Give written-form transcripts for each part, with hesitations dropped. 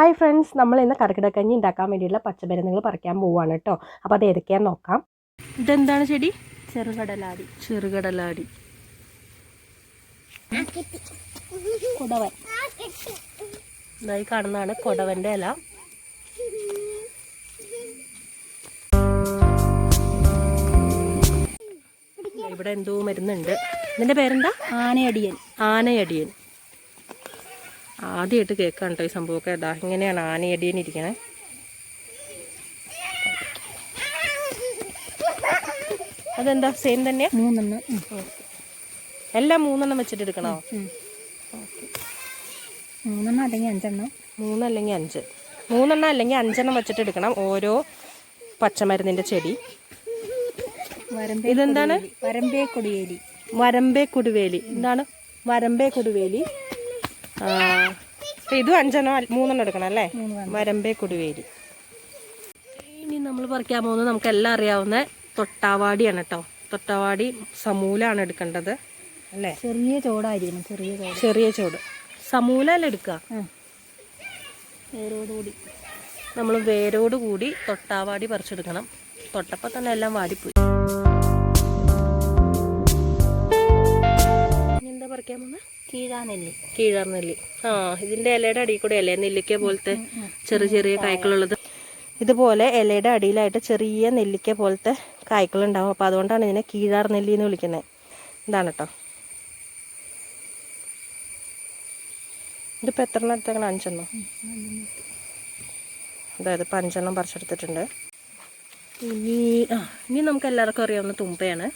Hi friends, നമ്മൾ ഇന്ന് കർക്കിടക്കഞ്ഞി ഉണ്ടാക്കാൻ വേണ്ടിയുള്ള പച്ചമരുന്നുകൾ പറിക്കാൻ പോവാണ് കേട്ടോ. അപ്പോൾ അത് ഏതൊക്കെയാന്ന് നോക്കാം. ഇതെന്താണ് ചെടി? ചെറുകടലാടി. ചെറുകടലാടി. കൊടവൻ. ഇതായി കാണുന്നതാണ് കൊടവൻ്റെ ഇല. ഇവിടെ എന്തോ മരുന്നുണ്ട്. ഇതിൻ്റെ പേരെന്താ? ആനയടിയൻ. ആനയടിയൻ. ആദ്യമായിട്ട് കേൾക്കാം കേട്ടോ ഈ സംഭവമൊക്കെ. ഇതാ ഇങ്ങനെയാണ് ആനയടിയൻ ഇരിക്കണേ. അതെന്താ സെയിം തന്നെയാ? 3 എല്ലാം 3 വെച്ചിട്ട് എടുക്കണോ? 3 അല്ലെങ്കിൽ 5. 3 അല്ലെങ്കിൽ 5. 3 അല്ലെങ്കിൽ 5 വെച്ചിട്ട് എടുക്കണം ഓരോ പച്ചമരുന്നിൻ്റെ ചെടി. ഇതെന്താണ്? വരമ്പേ കൊടുവേലി. വരമ്പേ കൊടുവേലി. എന്താണ് വരമ്പേ കൊടുവേലി? ഇതും 3 എടുക്കണം അല്ലേ? വരമ്പേ കൊടുവേലി. ഇനി നമ്മൾ പറിക്കാൻ പോകുന്നത് നമുക്കെല്ലാം അറിയാവുന്ന തൊട്ടാവാടിയാണ് കേട്ടോ. തൊട്ടാവാടി സമൂലാണ് എടുക്കേണ്ടത് അല്ലേ? ചെറിയ ചോടായിരിക്കണം. ചെറിയ ചോട് സമൂലല്ല എടുക്കുക. വേരോടുകൂടി നമ്മൾ വേരോട് കൂടി തൊട്ടാവാടി പറിച്ചെടുക്കണം. തൊട്ടപ്പോൾ തന്നെ എല്ലാം വാടിപ്പോയി. എന്താ പറിക്കാൻ പോകുന്നത്? കീഴാർനെല്ലി. ഇതിന്റെ ഇലയുടെ അടിയിൽ കൂടെ അല്ലേ നെല്ലിക്ക പോലത്തെ ചെറിയ ചെറിയ കായ്ക്കളുള്ളത്? ഇതുപോലെ ഇലയുടെ അടിയിലായിട്ട് ചെറിയ നെല്ലിക്ക പോലത്തെ കായ്ക്കളുണ്ടാവും. അപ്പോൾ അതുകൊണ്ടാണ് ഇതിനെ കീഴാർനെല്ലി എന്ന് വിളിക്കുന്നത്. ഇതാണ് കേട്ടോ. ഇതിപ്പോൾ എത്ര എടുത്തേക്കണം? 5. അതായത് ഇപ്പം 5 പറിച്ചെടുത്തിട്ടുണ്ട്. ഇനി നമുക്ക് എല്ലാവർക്കും അറിയാവുന്ന തുമ്പയാണ്.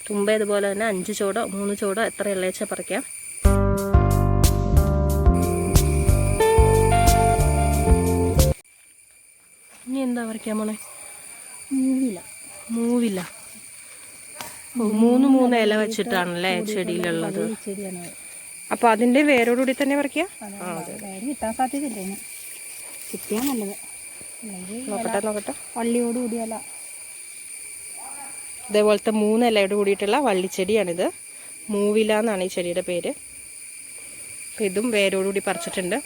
തുമ്പ ഇതുപോലെ തന്നെ 5 ചോടോ 3 ചോടോ എത്ര ഇലച്ച പറിക്കാം. ഇനി എന്താ പറിക്കാൻ പോണേ? മൂവില. 3 ഇല വെച്ചിട്ടാണല്ലേ ചെടിയിലുള്ളത്. അപ്പൊ അതിന്റെ വേരോടുകൂടി തന്നെ പറിക്കാം. കിട്ടാൻ സാധ്യതയില്ല. കിട്ടിയാൽ നല്ലത്. നോക്കട്ടെ. വള്ളിയോടുകൂടിയല്ല. ഇതേപോലത്തെ 3 ഇലയോട് കൂടിയിട്ടുള്ള വള്ളിച്ചെടിയാണിത്. മൂവില എന്നാണ് ഈ ചെടിയുടെ പേര്. ഇതും വേരോടുകൂടി പറിച്ചിട്ടുണ്ട്.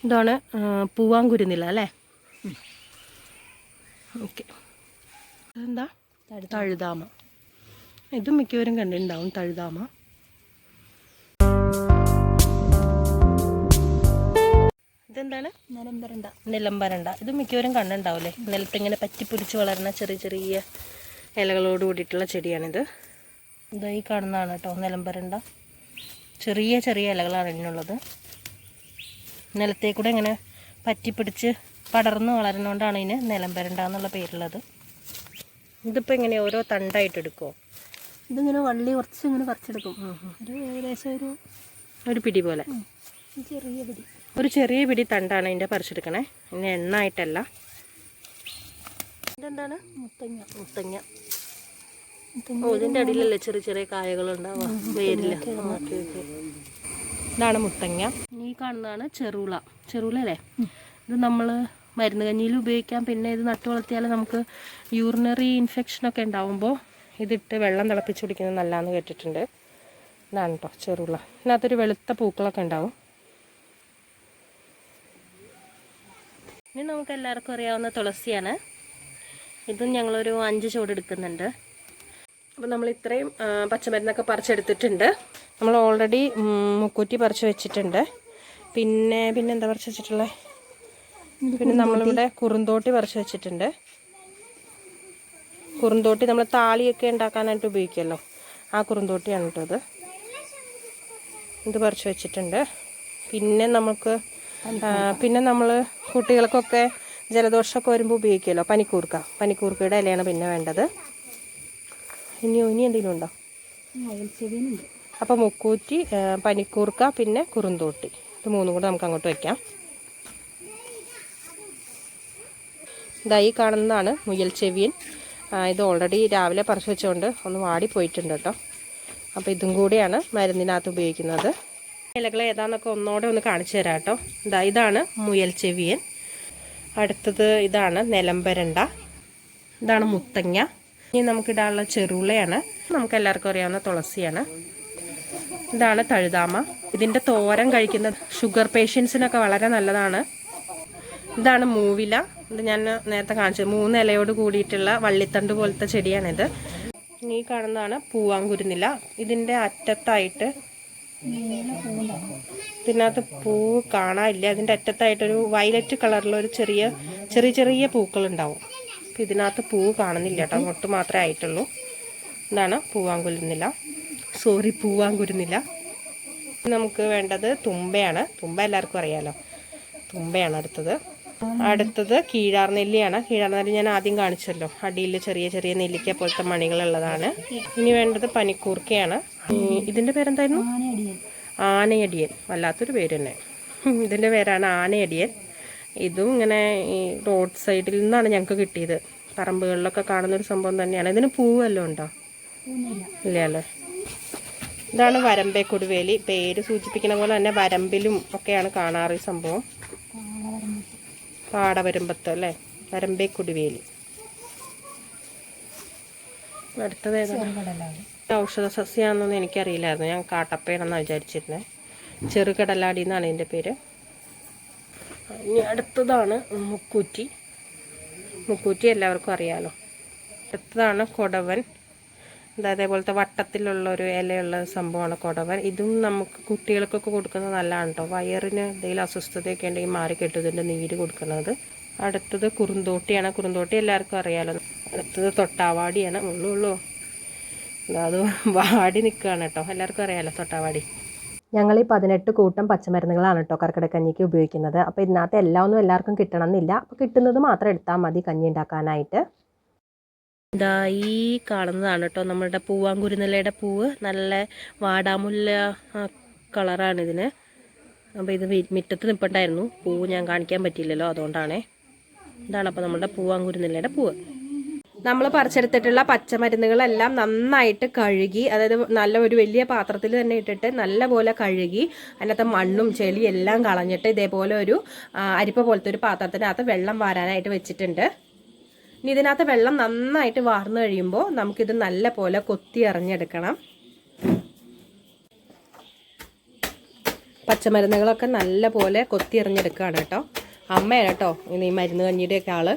ഇതാണ് പൂവാങ്കുരുന്നില അല്ലേ? ഓക്കെ. ഇതെന്താ? തഴുതാമ. ഇതും മിക്കവരും കണ്ടിട്ടുണ്ടാവും. തഴുതാമ. ഇതെന്താണ്? നിലംബരണ്ട. ഇത് മിക്കവരും കണ്ടിട്ടുണ്ടാവില്ലേ? നിലത്തിങ്ങനെ പറ്റിപ്പിടിച്ച് വളരുന്ന ചെറിയ ചെറിയ ഇലകളോട് കൂടിയിട്ടുള്ള ചെടിയാണിത്. ഇതായി കാണുന്നതാണ് കേട്ടോ നിലംബരണ്ട. ചെറിയ ചെറിയ ഇലകളാണ് ഇതിനുള്ളത്. നിലത്തേക്കൂടെ ഇങ്ങനെ പറ്റിപ്പിടിച്ച് പടർന്ന് വളരുന്നതുകൊണ്ടാണ് ഇതിന് നിലംബരണ്ട എന്നുള്ള പേരുള്ളത്. ഇതിപ്പോൾ ഇങ്ങനെ ഓരോ തണ്ടായിട്ട് എടുക്കുമോ? ഇതിങ്ങനെ വള്ളി കുറച്ച് ഇങ്ങനെ പറിച്ചെടുക്കും. ഏകദേശം ഒരു പിടി പോലെ. ഒരു ചെറിയ പിടി തണ്ടാണ് ഇതിൻ്റെ പറിച്ചെടുക്കണേ. പിന്നെ എണ്ണായിട്ടല്ല. ഇതെന്താണ്? മുത്തങ്ങ. ഇതിൻ്റെ അടിയിലല്ലേ ചെറിയ ചെറിയ കായകളുണ്ടാവുക, വേരില്ല. ഇതാണ് മുത്തങ്ങ. ഈ കാണുന്നതാണ് ചെറുള അല്ലേ? ഇത് നമ്മൾ മരുന്ന് കഞ്ഞിയിൽ ഉപയോഗിക്കാം. പിന്നെ ഇത് നട്ടു വളർത്തിയാൽ നമുക്ക് യൂറിനറി ഇൻഫെക്ഷനൊക്കെ ഉണ്ടാവുമ്പോൾ ഇതിട്ട് വെള്ളം തിളപ്പിച്ച് കുടിക്കുന്നത് നല്ലതാണെന്ന് കേട്ടിട്ടുണ്ട്. ഇതാണ് കേട്ടോ ചെറുള. ഇതിനകത്തൊരു വെളുത്ത പൂക്കളൊക്കെ ഉണ്ടാവും. ഇനി നമുക്ക് എല്ലാവർക്കും അറിയാവുന്ന തുളസിയാണ്. ഇതും ഞങ്ങളൊരു 5 ചോട് എടുക്കുന്നുണ്ട്. അപ്പോൾ നമ്മൾ ഇത്രയും പച്ചമരുന്നൊക്കെ പറിച്ചെടുത്തിട്ടുണ്ട്. നമ്മൾ ഓൾറെഡി മുക്കൂറ്റി പറിച്ച് വെച്ചിട്ടുണ്ട്. പിന്നെ എന്താ പറിച്ച് വെച്ചിട്ടുള്ളത്? പിന്നെ നമ്മളിവിടെ കുറുന്തോട്ടി പറിച്ച് വെച്ചിട്ടുണ്ട്. കുറുന്തോട്ടി നമ്മൾ താളിയൊക്കെ ഉണ്ടാക്കാനായിട്ട് ഉപയോഗിക്കുമല്ലോ, ആ കുറുന്തോട്ടിയാണ് കേട്ടോ ഇത് പറിച്ച് വെച്ചിട്ടുണ്ട്. പിന്നെ നമ്മൾ കുട്ടികൾക്കൊക്കെ ജലദോഷമൊക്കെ വരുമ്പോൾ ഉപയോഗിക്കുമല്ലോ പനിക്കൂർക്കയുടെ ഇലയാണ് പിന്നെ വേണ്ടത്. ഇനി എന്തെങ്കിലും ഉണ്ടോ? അപ്പോൾ മുക്കൂറ്റി, പനിക്കൂർക്ക, പിന്നെ കുറുന്തോട്ടി, ഇത് 3 കൂടെ നമുക്ക് അങ്ങോട്ട് വയ്ക്കാം. ഇതായി കാണുന്നതാണ് മുയൽ ചെവിയൻ. ഇത് ഓൾറെഡി രാവിലെ പറിച്ച് വെച്ചുകൊണ്ട് ഒന്ന് വാടിപ്പോയിട്ടുണ്ട് കേട്ടോ. അപ്പോൾ ഇതും കൂടിയാണ് മരുന്നിനകത്ത് ഉപയോഗിക്കുന്നത്. ഇലകൾ ഏതാണെന്നൊക്കെ ഒന്നോടെ ഒന്ന് കാണിച്ചു തരാം കേട്ടോ. ഇതാണ് മുയൽ ചെവിയൻ. അടുത്തത് ഇതാണ് നിലംബരണ്ട. ഇതാണ് മുത്തങ്ങ. ഇനി നമുക്കിടാനുള്ള ചെറുളയാണ്. നമുക്ക് എല്ലാവർക്കും അറിയാവുന്ന തുളസിയാണ്. ഇതാണ് തഴുതാമ. ഇതിൻ്റെ തോരൻ കഴിക്കുന്നത് ഷുഗർ പേഷ്യൻസിനൊക്കെ വളരെ നല്ലതാണ്. ഇതാണ് മൂവില. ഇത് ഞാൻ നേരത്തെ കാണിച്ചത് 3 ഇലയോട് കൂടിയിട്ടുള്ള വള്ളിത്തണ്ട് പോലത്തെ ചെടിയാണിത്. ഈ കാണുന്നതാണ് പൂവാങ്കുരുന്നില. ഇതിൻ്റെ അറ്റത്തായിട്ട് ഇതിനകത്ത് പൂവ് കാണാനില്ല. അതിൻ്റെ അറ്റത്തായിട്ടൊരു വയലറ്റ് കളറിലൊരു ചെറിയ ചെറിയ പൂക്കളുണ്ടാവും. അപ്പം ഇതിനകത്ത് പൂവ് കാണുന്നില്ല കേട്ടോ, മൊട്ട് മാത്രമേ ആയിട്ടുള്ളൂ. ഇതാണ് പൂവാങ്കുരുന്നില. നമുക്ക് വേണ്ടത് തുമ്പയാണ്. തുമ്പ എല്ലാവർക്കും അറിയാലോ, തുമ്പയാണ് അടുത്തത് കീഴാർനെല്ലിയാണ്. കീഴാർനെല്ലി ഞാൻ ആദ്യം കാണിച്ചല്ലോ, അടിയിൽ ചെറിയ നെല്ലിക്ക പോലത്തെ മണികളുള്ളതാണ്. ഇനി വേണ്ടത് പനിക്കൂർക്കയാണ്. ഇതിൻ്റെ പേരെന്തായിരുന്നു? ആനയടിയൻ. വല്ലാത്തൊരു പേര് തന്നെ. ഇതിൻ്റെ പേരാണ് ആനയടിയൻ. ഇതും ഇങ്ങനെ ഈ റോഡ് സൈഡിൽ നിന്നാണ് ഞങ്ങൾക്ക് കിട്ടിയത്. പറമ്പുകളിലൊക്കെ കാണുന്നൊരു സംഭവം തന്നെയാണ്. ഇതിന് പൂവല്ലോ ഉണ്ടോ? ഇല്ല അല്ലേ. ഇതാണ് വരമ്പേ കൊടുവേലി. പേര് സൂചിപ്പിക്കുന്ന പോലെ തന്നെ വരമ്പിലും ഒക്കെയാണ് കാണാറ് ഈ സംഭവം. പാടവരമ്പത്ത് അല്ലേ, വരമ്പേ കൊടുവേലി. അടുത്തത് ഔഷധ സസ്യമാണെന്നൊന്നും എനിക്കറിയില്ലായിരുന്നു. ഞാൻ കാട്ടപ്പയാണെന്നാണ് വിചാരിച്ചിരുന്നത്. ചെറുകടലാടി എന്നാണ് ഇതിൻ്റെ പേര്. ഇനി അടുത്തതാണ് മുക്കൂറ്റി എല്ലാവർക്കും അറിയാലോ. അടുത്തതാണ് കൊടവൻ. അതേപോലത്തെ വട്ടത്തിലുള്ളൊരു ഇലയുള്ള സംഭവമാണ് കൊടവൻ. ഇതും നമുക്ക് കുട്ടികൾക്കൊക്കെ കൊടുക്കുന്നത് നല്ലതാണ് കേട്ടോ. വയറിന് എന്തെങ്കിലും അസ്വസ്ഥതയൊക്കെ ഉണ്ടെങ്കിൽ മാറി കെട്ടുന്നതിൻ്റെ നീര് കൊടുക്കുന്നത്. അടുത്തത് കുറുന്തോട്ടിയാണ്. കുറുന്തോട്ടി എല്ലാവർക്കും അറിയാലോ. അടുത്തത് തൊട്ടാവാടിയാണ്. ഉള്ളൂ അത് വാടി നിൽക്കുകയാണ് കേട്ടോ. എല്ലാവർക്കും അറിയാലോ തൊട്ടാവാടി. ഞങ്ങൾ ഈ 18 കൂട്ടം പച്ചമരുന്നുകളാണ് കേട്ടോ കർക്കിടക്കഞ്ഞിക്ക് ഉപയോഗിക്കുന്നത്. അപ്പോൾ ഇതിനകത്ത് എല്ലാം ഒന്നും എല്ലാവർക്കും കിട്ടണമെന്നില്ല. അപ്പോൾ കിട്ടുന്നത് മാത്രം എടുത്താൽ മതി കഞ്ഞി ഉണ്ടാക്കാനായിട്ട്. ഇതാ ഈ കാണുന്നതാണ് കേട്ടോ നമ്മളുടെ പൂവാങ്കുരുന്നിലയുടെ പൂവ്. നല്ല വാടാമുല്ല കളറാണ് ഇതിന്. അപ്പോൾ ഇത് മുറ്റത്ത് നിൽപ്പുണ്ടായിരുന്നു. പൂവ് ഞാൻ കാണിക്കാൻ പറ്റിയില്ലല്ലോ, അതുകൊണ്ടാണേ. ഇതാണ് അപ്പോൾ നമ്മുടെ പൂവാങ്കുരുന്നിലയുടെ പൂവ്. നമ്മൾ പറിച്ചെടുത്തിട്ടുള്ള പച്ചമരുന്നുകളെല്ലാം നന്നായിട്ട് കഴുകി, അതായത് നല്ല ഒരു വലിയ പാത്രത്തിൽ തന്നെ ഇട്ടിട്ട് നല്ലപോലെ കഴുകി അതിനകത്ത് മണ്ണും ചെളിയും എല്ലാം കളഞ്ഞിട്ട് ഇതേപോലെ ഒരു അരിപ്പ പോലത്തെ ഒരു പാത്രത്തിനകത്ത് വെള്ളം വാരാനായിട്ട് വെച്ചിട്ടുണ്ട്. ഇനി ഇതിനകത്ത് വെള്ളം നന്നായിട്ട് വാർന്നു കഴിയുമ്പോൾ നമുക്കിത് നല്ല പോലെ കൊത്തി എറിഞ്ഞെടുക്കണം. പച്ചമരുന്നുകളൊക്കെ നല്ല പോലെ കൊത്തി എറിഞ്ഞെടുക്കുകയാണ് കേട്ടോ. അമ്മയാണ് കേട്ടോ ഇനി മരുന്ന് കഞ്ഞിയുടെയൊക്കെ ആള്.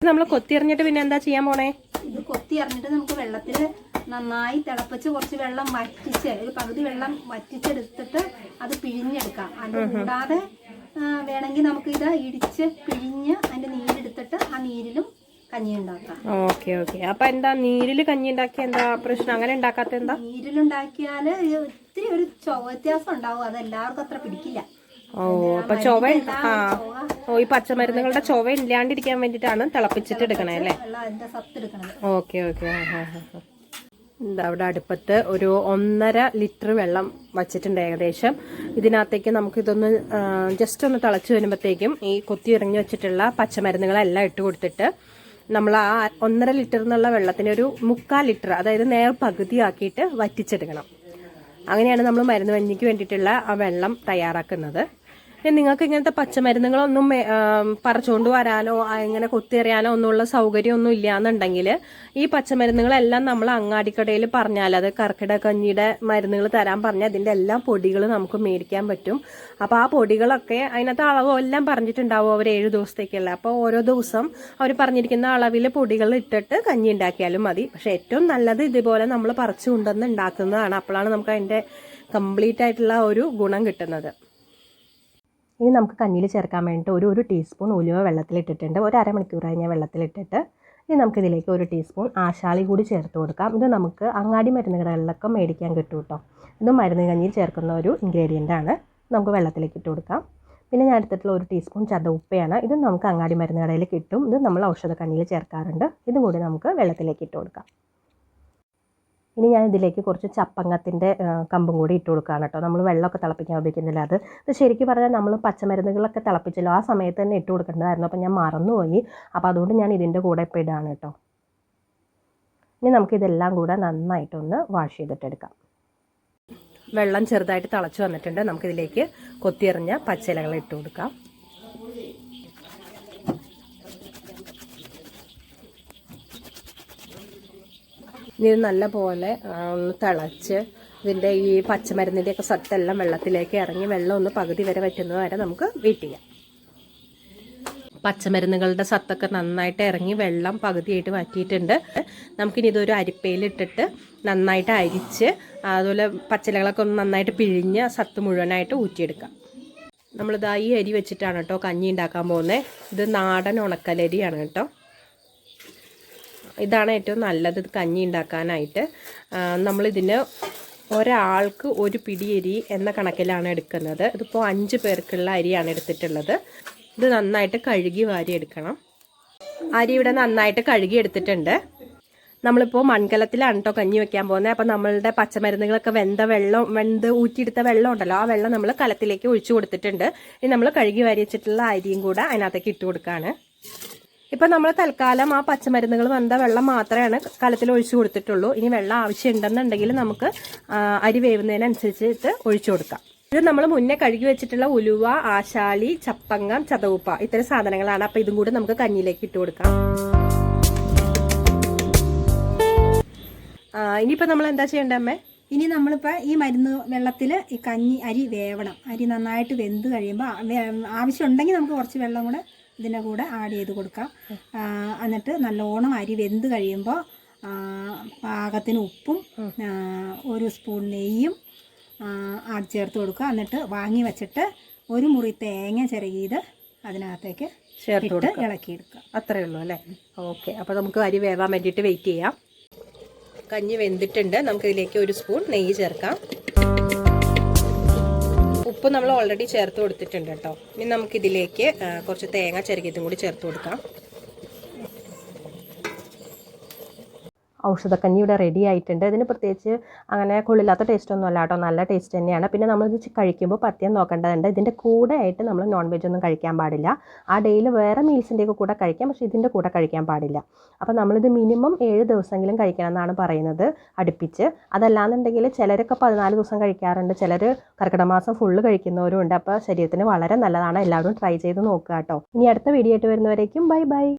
നമ്മൾ കൊത്തി എറിഞ്ഞിട്ട് പിന്നെ എന്താ ചെയ്യാൻ പോണേ? ഇത് കൊത്തി എറിഞ്ഞിട്ട് നമുക്ക് വെള്ളത്തിൽ നന്നായി തിളപ്പിച്ച് കുറച്ച് വെള്ളം വറ്റിച്ച്, ഒരു പകുതി വെള്ളം വറ്റിച്ചെടുത്തിട്ട് അത് പിഴിഞ്ഞെടുക്കാം. അത് കൂടാതെ വേണമെങ്കിൽ നമുക്ക് ഇത് ഇടിച്ച് പിഴിഞ്ഞ് അതിന്റെ നീരെടുത്തിട്ട് ആ നീരിലും കഞ്ഞി ഉണ്ടാക്കാം. ഓക്കെ. അപ്പൊ എന്താ നീരില് കഞ്ഞി ഉണ്ടാക്കിയ എന്താ പ്രശ്നം? അങ്ങനെ ഉണ്ടാക്കാത്ത എന്താ? നീരിലുണ്ടാക്കിയാല് ഒത്തിരി ഒരു വ്യത്യാസം ഉണ്ടാവും. അത് എല്ലാവർക്കും അത്ര പിടിക്കില്ല. അപ്പൊ ഈ പച്ചമരുന്നുകളുടെ ചൊവ ഇല്ലാണ്ടിരിക്കാൻ വേണ്ടിട്ടാണ് തിളപ്പിച്ചിട്ട് എടുക്കണേ അല്ലേ? ഓക്കെ. അവിടെ അടുപ്പത്ത് ഒരു 1.5 ലിറ്റർ വെള്ളം വച്ചിട്ടുണ്ട് ഏകദേശം. ഇതിനകത്തേക്ക് നമുക്കിതൊന്ന് ജസ്റ്റ് ഒന്ന് തിളച്ച് വരുമ്പോഴത്തേക്കും ഈ കൊത്തി ഇറങ്ങി വെച്ചിട്ടുള്ള പച്ചമരുന്നുകളെല്ലാം ഇട്ട് കൊടുത്തിട്ട് നമ്മൾ ആ 1.5 ലിറ്റർ എന്നുള്ള വെള്ളത്തിന് ഒരു 3/4 ലിറ്റർ, അതായത് നേർ പകുതിയാക്കിയിട്ട് വറ്റിച്ചെടുക്കണം. അങ്ങനെയാണ് നമ്മൾ മരുന്ന് കഞ്ഞിക്ക് വേണ്ടിയിട്ടുള്ള ആ വെള്ളം തയ്യാറാക്കുന്നത്. നിങ്ങൾക്ക് ഇങ്ങനത്തെ പച്ചമരുന്നുകളൊന്നും പറിച്ചുകൊണ്ട് വരാനോ ഇങ്ങനെ കൊത്തിയെറിയാനോ ഒന്നുമുള്ള സൗകര്യമൊന്നും ഇല്ലയെന്നുണ്ടെങ്കിൽ ഈ പച്ചമരുന്നുകളെല്ലാം നമ്മൾ അങ്ങാടിക്കടയിൽ പറഞ്ഞാൽ, അത് കർക്കിടക കഞ്ഞിയുടെ മരുന്നുകൾ തരാൻ പറഞ്ഞാൽ അതിൻ്റെ എല്ലാ പൊടികൾ നമുക്ക് മേടിക്കാൻ പറ്റും. അപ്പോൾ ആ പൊടികളൊക്കെ അതിനകത്ത് അളവെല്ലാം പറഞ്ഞിട്ടുണ്ടാവും അവർ 7 ദിവസത്തേക്കുള്ള. അപ്പോൾ ഓരോ ദിവസം അവർ പറഞ്ഞിരിക്കുന്ന അളവിൽ പൊടികൾ ഇട്ടിട്ട് കഞ്ഞി ഉണ്ടാക്കിയാലും മതി. പക്ഷെ ഏറ്റവും നല്ലത് ഇതുപോലെ നമ്മൾ പറിച്ചു കൊണ്ടുവന്ന് ഉണ്ടാക്കുന്നതാണ്. അപ്പോഴാണ് നമുക്ക് അതിൻ്റെ കംപ്ലീറ്റ് ആയിട്ടുള്ള ഒരു ഗുണം കിട്ടുന്നത്. ഇനി നമുക്ക് കഞ്ഞിയിൽ ചേർക്കാൻ വേണ്ടിയിട്ട് ഒരു ടീസ്പൂൺ ഉലുവ വെള്ളത്തിലിട്ടിട്ടുണ്ട്. ഒരു അരമണിക്കൂർ കഴിഞ്ഞാൽ വെള്ളത്തിലിട്ടിട്ട് ഇനി നമുക്കിതിലേക്ക് 1 ടീസ്പൂൺ ആശാളി കൂടി ചേർത്ത് കൊടുക്കാം. ഇത് നമുക്ക് അങ്ങാടി മരുന്ന് കടകളിലൊക്കെ മേടിക്കാൻ കിട്ടും കേട്ടോ. ഇത് മരുന്ന് കഞ്ഞിയിൽ ചേർക്കുന്ന ഒരു ഇൻഗ്രീഡിയൻ്റ് ആണ്. നമുക്ക് വെള്ളത്തിലേക്ക് ഇട്ട് കൊടുക്കാം. പിന്നെ ഞാൻ എടുത്തിട്ടുള്ള 1 ടീസ്പൂൺ ചതവുപ്പയാണ്. ഇത് നമുക്ക് അങ്ങാടി മരുന്ന് കടയിൽ കിട്ടും. ഇത് നമ്മൾ ഔഷധ കഞ്ഞിയിൽ ചേർക്കാറുണ്ട്. ഇതും കൂടി നമുക്ക് വെള്ളത്തിലേക്ക് ഇട്ട് കൊടുക്കാം. ഇനി ഞാൻ ഇതിലേക്ക് കുറച്ച് ചപ്പങ്ങത്തിൻ്റെ കമ്പും കൂടി ഇട്ട് കൊടുക്കുകയാണ് കേട്ടോ. നമ്മൾ വെള്ളമൊക്കെ തിളപ്പിക്കാൻ ഉപയോഗിക്കുന്നില്ല. ഇത് ശരിക്കും പറഞ്ഞാൽ നമ്മൾ പച്ചമരുന്നുകളൊക്കെ തിളപ്പിച്ചല്ലോ ആ സമയത്ത് തന്നെ ഇട്ട് കൊടുക്കേണ്ടതായിരുന്നു. അപ്പോൾ ഞാൻ മറന്നുപോയി. അപ്പോൾ അതുകൊണ്ട് ഞാൻ ഇതിൻ്റെ കൂടെ ഇപ്പോൾ ഇടാണ് കേട്ടോ. ഇനി നമുക്കിതെല്ലാം കൂടെ നന്നായിട്ടൊന്ന് വാഷ് ചെയ്തിട്ടെടുക്കാം. വെള്ളം ചെറുതായിട്ട് തിളച്ച് വന്നിട്ടുണ്ട്. നമുക്കിതിലേക്ക് കൊത്തിയെറിഞ്ഞ പച്ചിലകൾ ഇട്ട് കൊടുക്കാം. ഇനി ഇത് നല്ല പോലെ ഒന്ന് തിളച്ച് ഇതിൻ്റെ ഈ പച്ചമരുന്നിൻ്റെയൊക്കെ സത്തെല്ലാം വെള്ളത്തിലേക്ക് ഇറങ്ങി വെള്ളം ഒന്ന് പകുതി വരെ വറ്റുന്നത് വരെ നമുക്ക് വെയിറ്റ് ചെയ്യാം. പച്ചമരുന്നുകളുടെ സത്തൊക്കെ നന്നായിട്ട് ഇറങ്ങി വെള്ളം പകുതിയായിട്ട് വറ്റിയിട്ടുണ്ട്. നമുക്കിനി ഇതൊരു അരിപ്പയിലിട്ടിട്ട് നന്നായിട്ട് അരിച്ച് അതുപോലെ പച്ചിലകളൊക്കെ ഒന്ന് നന്നായിട്ട് പിഴിഞ്ഞ് സത്ത് മുഴുവനായിട്ട് ഊറ്റിയെടുക്കാം. നമ്മളിതാ ഈ അരി വെച്ചിട്ടാണ് കേട്ടോ കഞ്ഞി ഉണ്ടാക്കാൻ പോകുന്നത്. ഇത് നാടൻ ഉണക്കലരിയാണ് കേട്ടോ. ഇതാണ് ഏറ്റവും നല്ലത് കഞ്ഞി ഉണ്ടാക്കാനായിട്ട്. നമ്മളിതിന് ഒരാൾക്ക് ഒരു പിടി അരി എന്ന കണക്കിലാണ് എടുക്കുന്നത്. ഇതിപ്പോൾ 5 പേർക്കുള്ള അരിയാണ് എടുത്തിട്ടുള്ളത്. ഇത് നന്നായിട്ട് കഴുകി വാരി എടുക്കണം. അരി ഇവിടെ നന്നായിട്ട് കഴുകി എടുത്തിട്ടുണ്ട്. നമ്മളിപ്പോൾ മൺകലത്തിലാണ് കേട്ടോ കഞ്ഞി വെക്കാൻ പോകുന്നത്. അപ്പോൾ നമ്മളുടെ പച്ചമരുന്നുകളൊക്കെ വെന്ത് ഊറ്റിയെടുത്ത വെള്ളം ഉണ്ടല്ലോ, ആ വെള്ളം നമ്മൾ കലത്തിലേക്ക് ഒഴിച്ചു കൊടുത്തിട്ടുണ്ട്. ഇനി നമ്മൾ കഴുകി വാരി വെച്ചിട്ടുള്ള അരിയും കൂടെ അതിനകത്തേക്ക് ഇട്ട് കൊടുക്കുകയാണ്. ഇപ്പം നമ്മൾ തൽക്കാലം ആ പച്ചമരുന്നുകൾ വെന്ത വെള്ളം മാത്രമാണ് കലത്തിൽ ഒഴിച്ചു കൊടുത്തിട്ടുള്ളൂ. ഇനി വെള്ളം ആവശ്യമുണ്ടെന്നുണ്ടെങ്കിൽ നമുക്ക് അരി വേവുന്നതിനനുസരിച്ചിട്ട് ഒഴിച്ചു കൊടുക്കാം. ഇത് നമ്മൾ മുന്നേ കഴുകി വെച്ചിട്ടുള്ള ഉലുവ, ആശാളി, ചപ്പങ്ങം, ചതവുപ്പ ഇത്തരം സാധനങ്ങളാണ്. അപ്പം ഇതും കൂടി നമുക്ക് കഞ്ഞിയിലേക്ക് ഇട്ട് കൊടുക്കാം. ഇനിയിപ്പോൾ നമ്മൾ എന്താ ചെയ്യേണ്ടത് അമ്മേ? ഇനി നമ്മളിപ്പോൾ ഈ മരുന്ന് വെള്ളത്തിൽ ഈ അരി വേവണം. അരി നന്നായിട്ട് വെന്ത് കഴിയുമ്പോൾ ആവശ്യമുണ്ടെങ്കിൽ നമുക്ക് കുറച്ച് വെള്ളം കൂടെ ഇതിൻ്റെ കൂടെ ആഡ് ചെയ്ത് കൊടുക്കാം. എന്നിട്ട് നല്ലോണം അരി വെന്ത് കഴിയുമ്പോൾ പാകത്തിന് ഉപ്പും 1 സ്പൂൺ നെയ്യും ചേർത്ത് കൊടുക്കുക. എന്നിട്ട് വാങ്ങി വെച്ചിട്ട് 1 മുറി തേങ്ങ ചിരകിയത് അതിനകത്തേക്ക് ചേർത്ത് ഇളക്കിയെടുക്കുക. അത്രയേ ഉള്ളൂ അല്ലേ? ഓക്കെ. അപ്പോൾ നമുക്ക് അരി വേവാൻ വേണ്ടിയിട്ട് വെയിറ്റ് ചെയ്യാം. കഞ്ഞി വെന്തിട്ടുണ്ട്. നമുക്കിതിലേക്ക് 1 സ്പൂൺ നെയ്യ് ചേർക്കാം. ഉപ്പ് നമ്മൾ ഓൾറെഡി ചേർത്ത് കൊടുത്തിട്ടുണ്ട് കേട്ടോ. ഇനി നമുക്കിതിലേക്ക് കുറച്ച് തേങ്ങ ചിരകിയതും കൂടി ചേർത്ത് കൊടുക്കാം. ഔഷധക്കഞ്ഞി ഇവിടെ റെഡി ആയിട്ടുണ്ട്. ഇതിന് പ്രത്യേകിച്ച് അങ്ങനെ കൊള്ളില്ലാത്ത ടേസ്റ്റ് ഒന്നും അല്ല കേട്ടോ, നല്ല ടേസ്റ്റ് തന്നെയാണ്. പിന്നെ നമ്മളിത് കഴിക്കുമ്പോൾ പഥ്യം നോക്കേണ്ടതുണ്ട്. ഇതിൻ്റെ കൂടെ ആയിട്ട് നമ്മൾ നോൺ വെജ് ഒന്നും കഴിക്കാൻ പാടില്ല. ആ ഡേയിൽ വേറെ മീൽസിൻ്റെയൊക്കെ കൂടെ കഴിക്കാം, പക്ഷേ ഇതിൻ്റെ കൂടെ കഴിക്കാൻ പാടില്ല. അപ്പോൾ നമ്മളിത് മിനിമം 7 ദിവസമെങ്കിലും കഴിക്കണം എന്നാണ് പറയുന്നത് അടുപ്പിച്ച്. അതല്ലാന്നുണ്ടെങ്കിൽ ചിലരൊക്കെ 14 ദിവസം കഴിക്കാറുണ്ട്, ചിലർ കർക്കിടക മാസം ഫുള്ള് കഴിക്കുന്നവരും ഉണ്ട്. അപ്പോൾ ശരീരത്തിന് വളരെ നല്ലതാണ്. എല്ലാവരും ട്രൈ ചെയ്ത് നോക്കുക കേട്ടോ. ഇനി അടുത്ത വീഡിയോ ആയിട്ട് വരുന്നവരേക്കും ബൈ ബൈ.